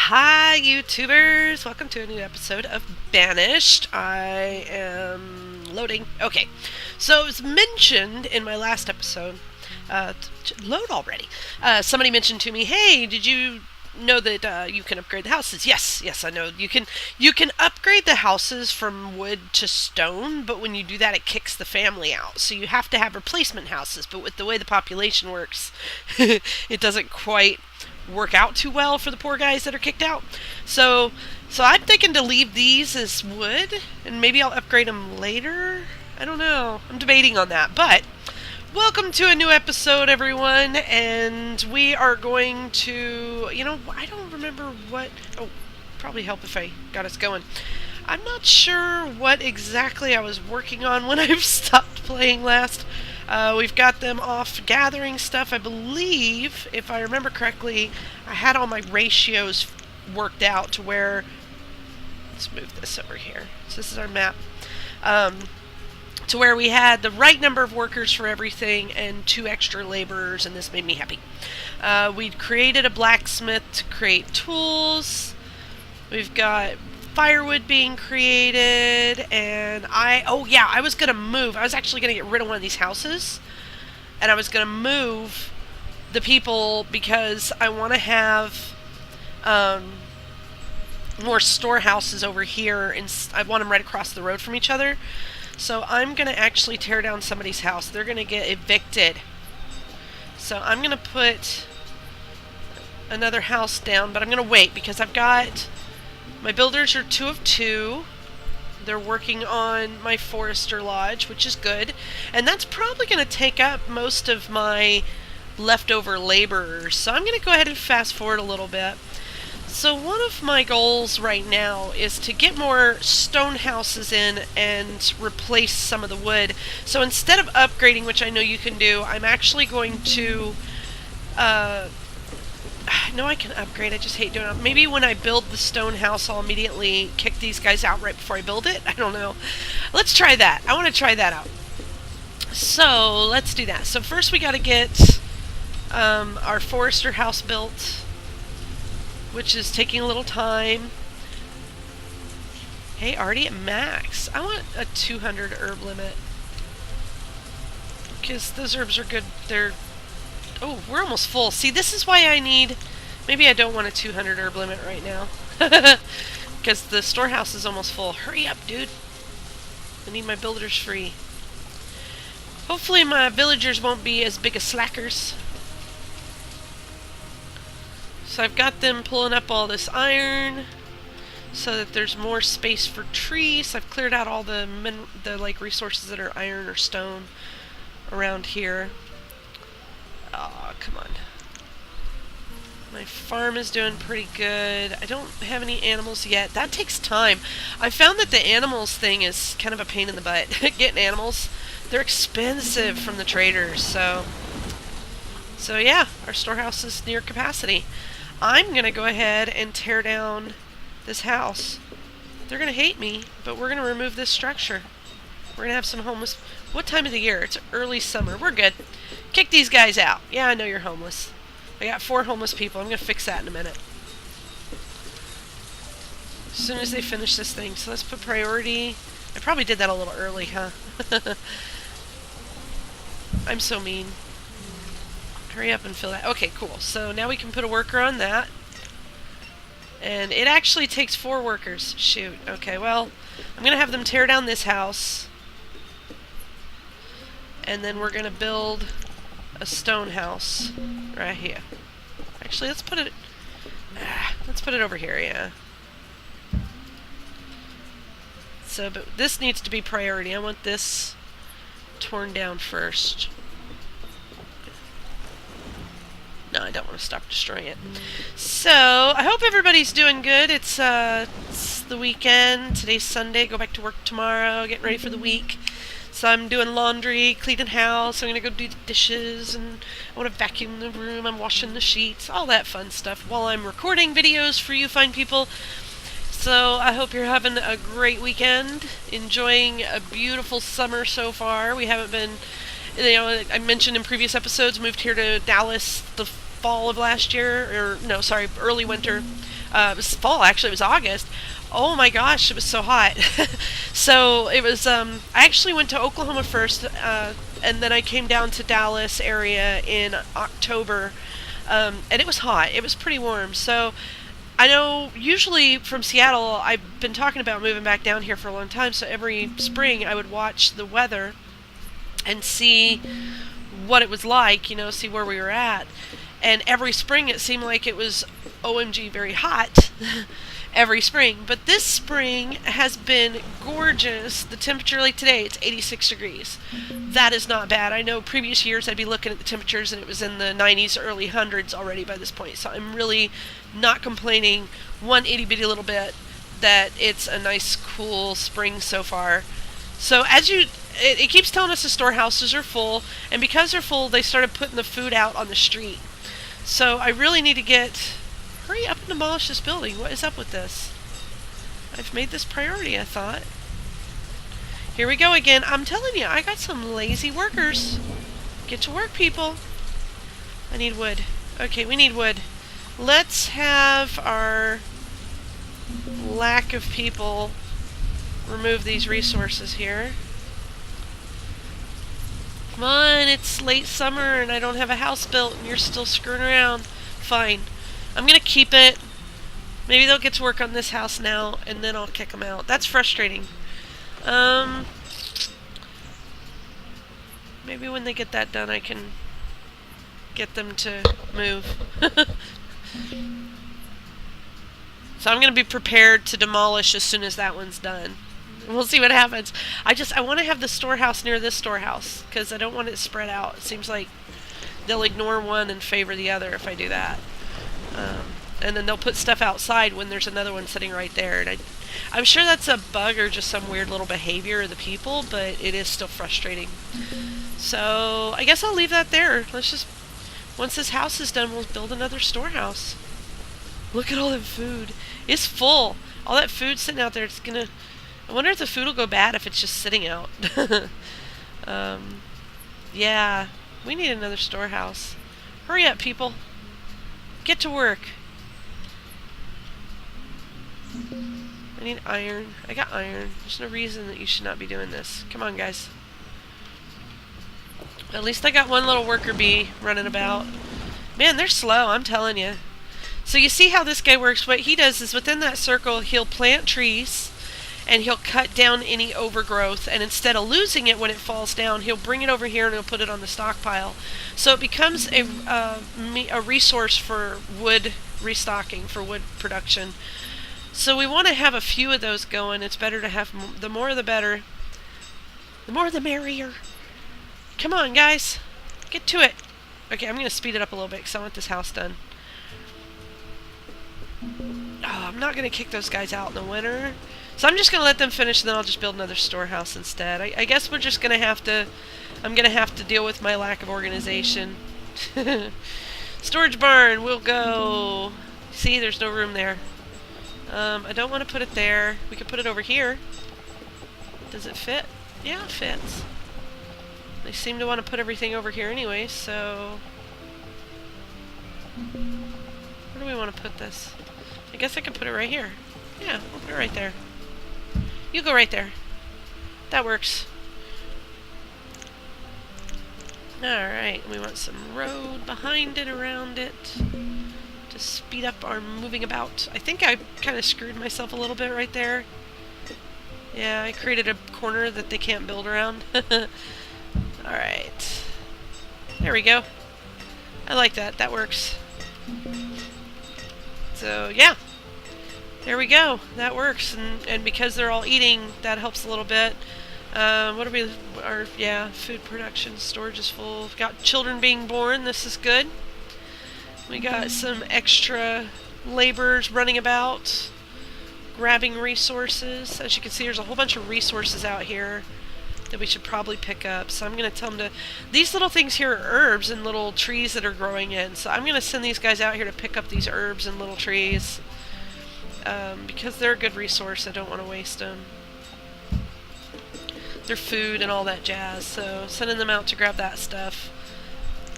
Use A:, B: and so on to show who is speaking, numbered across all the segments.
A: Hi, YouTubers! Welcome to a new episode of Banished. I am loading. Okay, so it was mentioned in my last episode. Load already. Somebody mentioned to me, "Hey, did you know that you can upgrade the houses?" Yes, I know you can. You can upgrade the houses from wood to stone, but when you do that, it kicks the family out. So you have to have replacement houses. But with the way the population works, it doesn't quite work out too well for the poor guys that are kicked out. So I'm thinking to leave these as wood, and maybe I'll upgrade them later. I don't know. I'm debating on that. But welcome to a new episode, everyone, and we are going to, I don't remember what. Oh, probably help if I got us going. I'm not sure what exactly I was working on when I stopped playing last. We've got them off gathering stuff. I believe, if I remember correctly, I had all my ratios worked out to where... Let's move this over here. So this is our map. To where we had the right number of workers for everything and 2 extra laborers, and this made me happy. We'd created a blacksmith to create tools. We've got firewood being created, and I was gonna move. I was actually gonna get rid of one of these houses, and I was gonna move the people because I want to have more storehouses over here, and I want them right across the road from each other. So I'm gonna actually tear down somebody's house. They're gonna get evicted. So I'm gonna put another house down, but I'm gonna wait because I've got... My builders are 2 of 2. They're working on my forester lodge, which is good. And that's probably going to take up most of my leftover laborers. So I'm going to go ahead and fast forward a little bit. So one of my goals right now is to get more stone houses in and replace some of the wood. So instead of upgrading, which I know you can do, I'm actually going to... No, I can upgrade. I just hate doing it. Maybe when I build the stone house, I'll immediately kick these guys out right before I build it. I don't know. Let's try that. I want to try that out. So, let's do that. So first we got to get our forester house built, which is taking a little time. Hey, already at max. I want a 200 herb limit, because those herbs are good. Oh, we're almost full. See, this is why I need... Maybe I don't want a 200 herb limit right now. Because the storehouse is almost full. Hurry up, dude. I need my builders free. Hopefully my villagers won't be as big as slackers. So I've got them pulling up all this iron so that there's more space for trees. I've cleared out all the resources that are iron or stone around here. Oh, come on. My farm is doing pretty good. I don't have any animals yet. That takes time. I found that the animals thing is kind of a pain in the butt. Getting animals. They're expensive from the traders, so yeah, our storehouse is near capacity. I'm going to go ahead and tear down this house. They're going to hate me, but we're going to remove this structure. We're going to have some homeless... What time of the year? It's early summer. We're good. Kick these guys out. Yeah, I know you're homeless. I got 4 homeless people. I'm going to fix that in a minute. As soon as they finish this thing. So let's put priority. I probably did that a little early, huh? I'm so mean. Hurry up and fill that. Okay, cool. So now we can put a worker on that. And it actually takes 4 workers. Shoot. Okay, well, I'm going to have them tear down this house. And then we're going to build a stone house right here. Actually, let's put it over here, yeah. So, but this needs to be priority. I want this torn down first. No, I don't want to stop destroying it. So, I hope everybody's doing good. It's the weekend. Today's Sunday. Go back to work tomorrow. Getting ready for the week. So I'm doing laundry, cleaning house. I'm going to go do the dishes, and I want to vacuum the room. I'm washing the sheets, all that fun stuff while I'm recording videos for you fine people. So I hope you're having a great weekend, enjoying a beautiful summer so far. We haven't been, I mentioned in previous episodes, moved here to Dallas the fall of last year, or no, sorry, early winter. It was fall, actually. It was August. Oh my gosh, it was so hot. So it was. I actually went to Oklahoma first, and then I came down to Dallas area in October, and it was hot. It was pretty warm. So I know usually from Seattle, I've been talking about moving back down here for a long time. So every spring, I would watch the weather and see what it was like. See where we were at. And every spring, it seemed like it was OMG very hot. Every spring. But this spring has been gorgeous. The temperature, like today, it's 86 degrees. That is not bad. I know previous years I'd be looking at the temperatures and it was in the 90s, early hundreds already by this point. So I'm really not complaining one itty bitty little bit that it's a nice, cool spring so far. So it keeps telling us the storehouses are full, and because they're full, they started putting the food out on the street. So I really need to hurry up and demolish this building. What is up with this? I've made this priority, I thought. Here we go again. I'm telling you, I got some lazy workers. Get to work, people. I need wood. Okay, we need wood. Let's have our lack of people remove these resources here. Come on, it's late summer and I don't have a house built and you're still screwing around. Fine. I'm going to keep it. Maybe they'll get to work on this house now and then I'll kick them out. That's frustrating. Maybe when they get that done I can get them to move. So I'm going to be prepared to demolish as soon as that one's done. We'll see what happens. I want to have the storehouse near this storehouse because I don't want it spread out. It seems like they'll ignore one and favor the other if I do that. And then they'll put stuff outside when there's another one sitting right there. And I'm sure that's a bug or just some weird little behavior of the people, but it is still frustrating. So I guess I'll leave that there. Once this house is done, we'll build another storehouse. Look at all that food. It's full. All that food sitting out there, I wonder if the food will go bad if it's just sitting out. Yeah, we need another storehouse. Hurry up, people. Get to work. I need iron. I got iron. There's no reason that you should not be doing this. Come on, guys. At least I got one little worker bee running about. Man, they're slow, I'm telling you. So you see how this guy works. What he does is within that circle, he'll plant trees and he'll cut down any overgrowth, and instead of losing it when it falls down, he'll bring it over here and he'll put it on the stockpile. So it becomes a resource for wood restocking, for wood production. So we want to have a few of those going. It's better to have the more the better. The more the merrier. Come on, guys. Get to it. Okay, I'm going to speed it up a little bit because I want this house done. Oh, I'm not going to kick those guys out in the winter. So I'm just going to let them finish and then I'll just build another storehouse instead. I guess we're just going to have to... I'm going to have to deal with my lack of organization. Storage barn, we'll go... See, there's no room there. I don't want to put it there. We could put it over here. Does it fit? Yeah, it fits. They seem to want to put everything over here anyway, so... Where do we want to put this? I guess I could put it right here. Yeah, we'll put it right there. You go right there. That works. Alright, we want some road behind it, around it, to speed up our moving about. I think I kind of screwed myself a little bit right there. Yeah, I created a corner that they can't build around. Alright. There we go. I like that. That works. So, yeah. There we go. That works. And because they're all eating, that helps a little bit. What are we... yeah, food production. Storage is full. We've got children being born. This is good. We got some extra laborers running about, grabbing resources. As you can see, there's a whole bunch of resources out here that we should probably pick up. So I'm going to tell them to... These little things here are herbs and little trees that are growing in. So I'm going to send these guys out here to pick up these herbs and little trees. Because they're a good resource. I don't want to waste them. They're food and all that jazz. So sending them out to grab that stuff.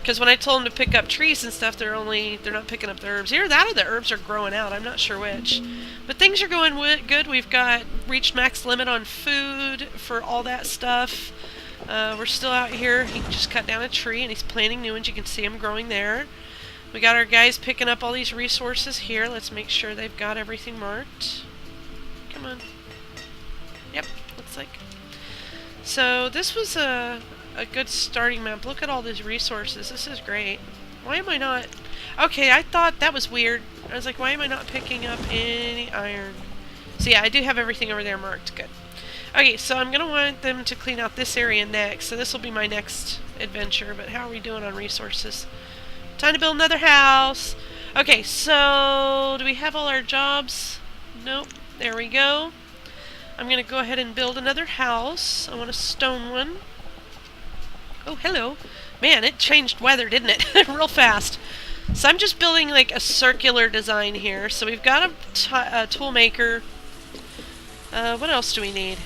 A: Because when I told them to pick up trees and stuff, they're not picking up the herbs. Either that or the herbs are growing out. I'm not sure which. But things are going good. We've reached max limit on food for all that stuff. We're still out here. He just cut down a tree and he's planting new ones. You can see them growing there. We got our guys picking up all these resources here. Let's make sure they've got everything marked. Come on. Yep, looks like. So this was a good starting map. Look at all these resources. This is great. Why am I not... Okay, I thought that was weird. I was like, why am I not picking up any iron? So yeah, I do have everything over there marked. Good. Okay, so I'm going to want them to clean out this area next. So this will be my next adventure. But how are we doing on resources? Time to build another house. Okay, so do we have all our jobs? Nope. There we go. I'm going to go ahead and build another house. I want a stone one. Oh, hello. Man, it changed weather, didn't it? Real fast. So I'm just building like a circular design here. So we've got a tool maker. What else do we need?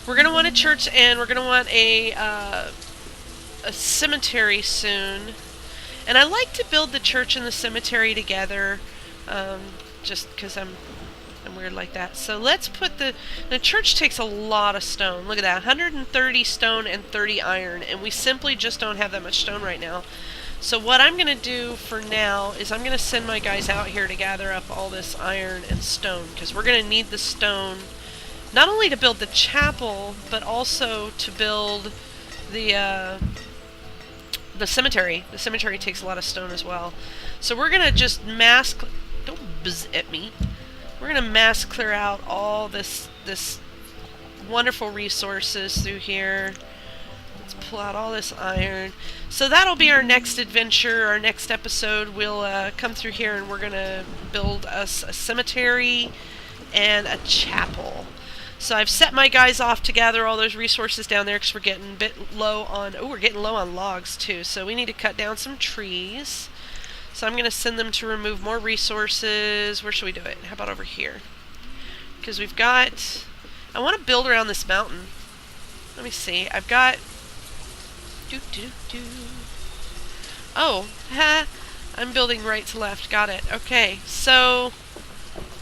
A: We're going to want a church and we're going to want a cemetery soon. And I like to build the church and the cemetery together, just because I'm weird like that. So let's put the church takes a lot of stone. Look at that, 130 stone and 30 iron, and we simply just don't have that much stone right now. So what I'm going to do for now is I'm going to send my guys out here to gather up all this iron and stone, because we're going to need the stone not only to build the chapel, but also to build the cemetery. The cemetery takes a lot of stone as well. So we're going to just don't buzz at me. We're going to mass clear out all this wonderful resources through here. Let's pull out all this iron. So that'll be our next adventure, our next episode. We'll come through here and we're going to build us a cemetery and a chapel. So I've set my guys off to gather all those resources down there because we're getting a bit low on... Oh, we're getting low on logs too. So we need to cut down some trees. So I'm going to send them to remove more resources. Where should we do it? How about over here? Because we've got... I want to build around this mountain. Let me see. I've got... Oh, I'm building right to left. Got it. Okay, so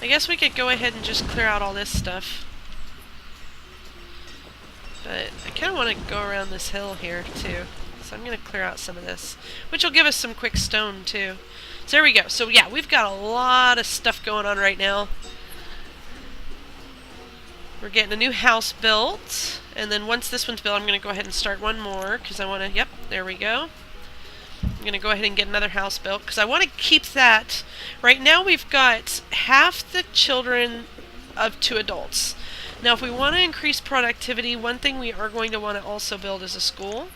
A: I guess we could go ahead and just clear out all this stuff. But I kind of want to go around this hill here, too. So I'm going to clear out some of this, which will give us some quick stone, too. So there we go. So, yeah, we've got a lot of stuff going on right now. We're getting a new house built. And then once this one's built, I'm going to go ahead and start one more, because I want to... Yep, there we go. I'm going to go ahead and get another house built, because I want to keep that... Right now we've got half the children of 2 adults. Now, if we want to increase productivity, one thing we are going to want to also build is a school.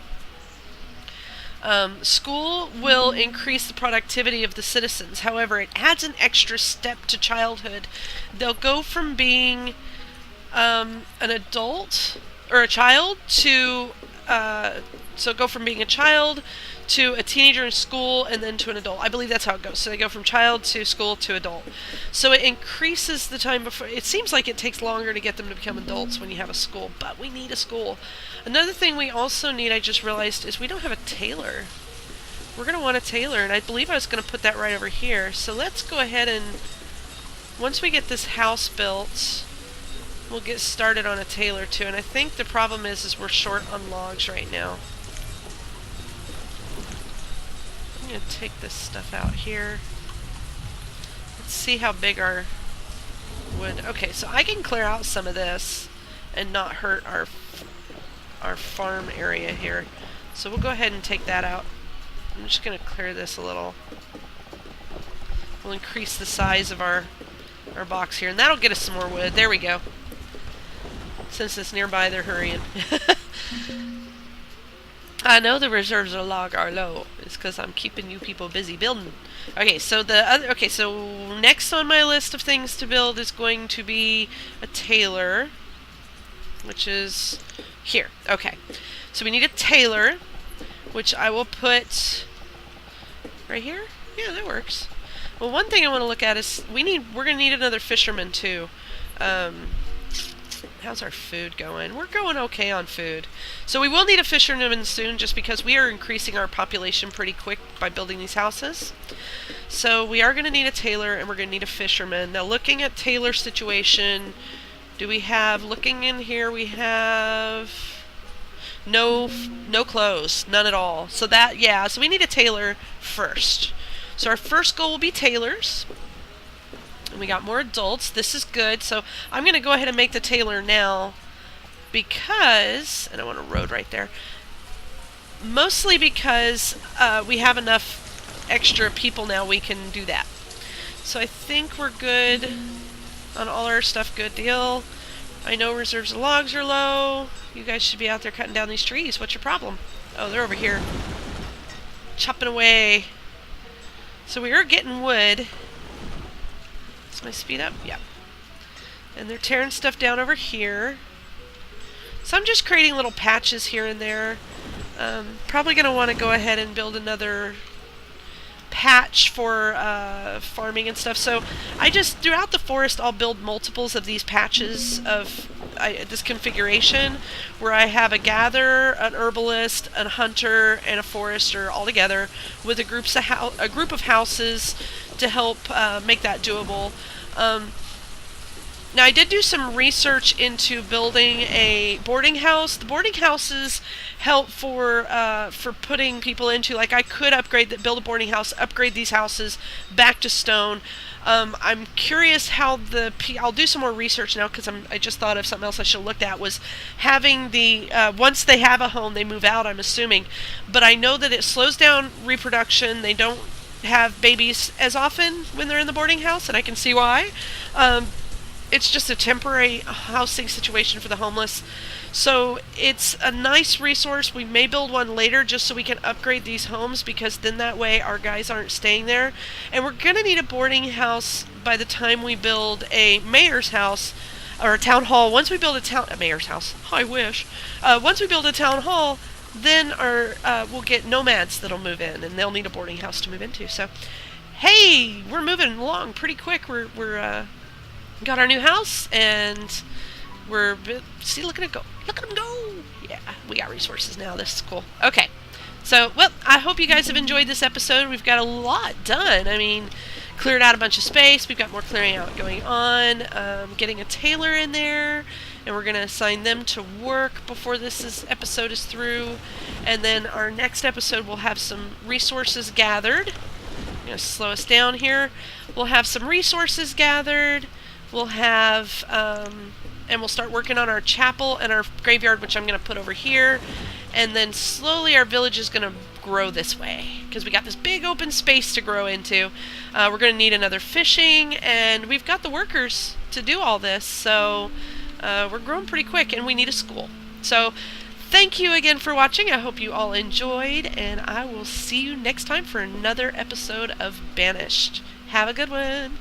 A: School will increase the productivity of the citizens. However, it adds an extra step to childhood. They'll go from being an adult or a child to so go from being a child to a teenager in school and then to an adult. I believe that's how it goes. So they go from child to school to adult. So it increases the time before. It seems like it takes longer to get them to become adults when you have a school, but we need a school. Another thing we also need, I just realized, is we don't have a tailor. We're going to want a tailor, and I believe I was going to put that right over here. So let's go ahead and, once we get this house built, we'll get started on a tailor too. And I think the problem is we're short on logs right now. I'm going to take this stuff out here. Let's see how big our wood... Okay, so I can clear out some of this and not hurt our farm area here. So we'll go ahead and take that out. I'm just going to clear this a little. We'll increase the size of our box here, and that'll get us some more wood. There we go. Since it's nearby, they're hurrying. I know the reserves of log are low. It's because I'm keeping you people busy building. Okay, so so next on my list of things to build is going to be a tailor, which is here. Okay, so we need a tailor, which I will put right here. Yeah, that works. Well, one thing I want to look at is we're going to need another fisherman too. How how's our food going? We're going okay on food. So we will need a fisherman soon just because we are increasing our population pretty quick by building these houses. So we are going to need a tailor and we're going to need a fisherman. Now looking at Taylor's situation, do we have, looking in here, we have no clothes, none at all. So that, yeah, so we need a tailor first. So our first goal will be tailors. And we got more adults. This is good. So I'm going to go ahead and make the tailor now because, and I want a road right there, mostly because we have enough extra people now we can do that. So I think we're good on all our stuff. Good deal. I know reserves of logs are low. You guys should be out there cutting down these trees. What's your problem? Oh, they're over here chopping away. So we are getting wood. Is my speed up? Yeah. And they're tearing stuff down over here. So I'm just creating little patches here and there. Probably going to want to go ahead and build another patch for farming and stuff. So I just, throughout the forest, I'll build multiples of these patches of this configuration where I have a gatherer, an herbalist, a hunter, and a forester all together with a group of houses to help make that doable. Now I did do some research into building a boarding house. The boarding houses help for putting people into, like I could build a boarding house, upgrade these houses back to stone. I'm curious how I'll do some more research now because I just thought of something else I should have looked at, was having the, once they have a home, they move out, I'm assuming. But I know that it slows down reproduction. They don't have babies as often when they're in the boarding house, and I can see why. It's just a temporary housing situation for the homeless. So it's a nice resource. We may build one later just so we can upgrade these homes, because then that way our guys aren't staying there. And we're going to need a boarding house by the time we build a mayor's house or a town hall. Once we build a mayor's house, I wish. Once we build a town hall, then we'll get nomads that'll move in, and they'll need a boarding house to move into. So, hey, we're moving along pretty quick. We're got our new house, and see, look at it go. Look at them go. Yeah, we got resources now. This is cool. Okay. So, well, I hope you guys have enjoyed this episode. We've got a lot done. I mean, cleared out a bunch of space. We've got more clearing out going on. Getting a tailor in there, and we're going to assign them to work before this episode is through. And then our next episode will have some resources gathered. I'm going to slow us down here. We'll have some resources gathered. We'll have, and we'll start working on our chapel and our graveyard, which I'm going to put over here. And then slowly our village is going to grow this way, because we got this big open space to grow into. We're going to need another fishing, and we've got the workers to do all this. So we're growing pretty quick, and we need a school. So thank you again for watching. I hope you all enjoyed, and I will see you next time for another episode of Banished. Have a good one.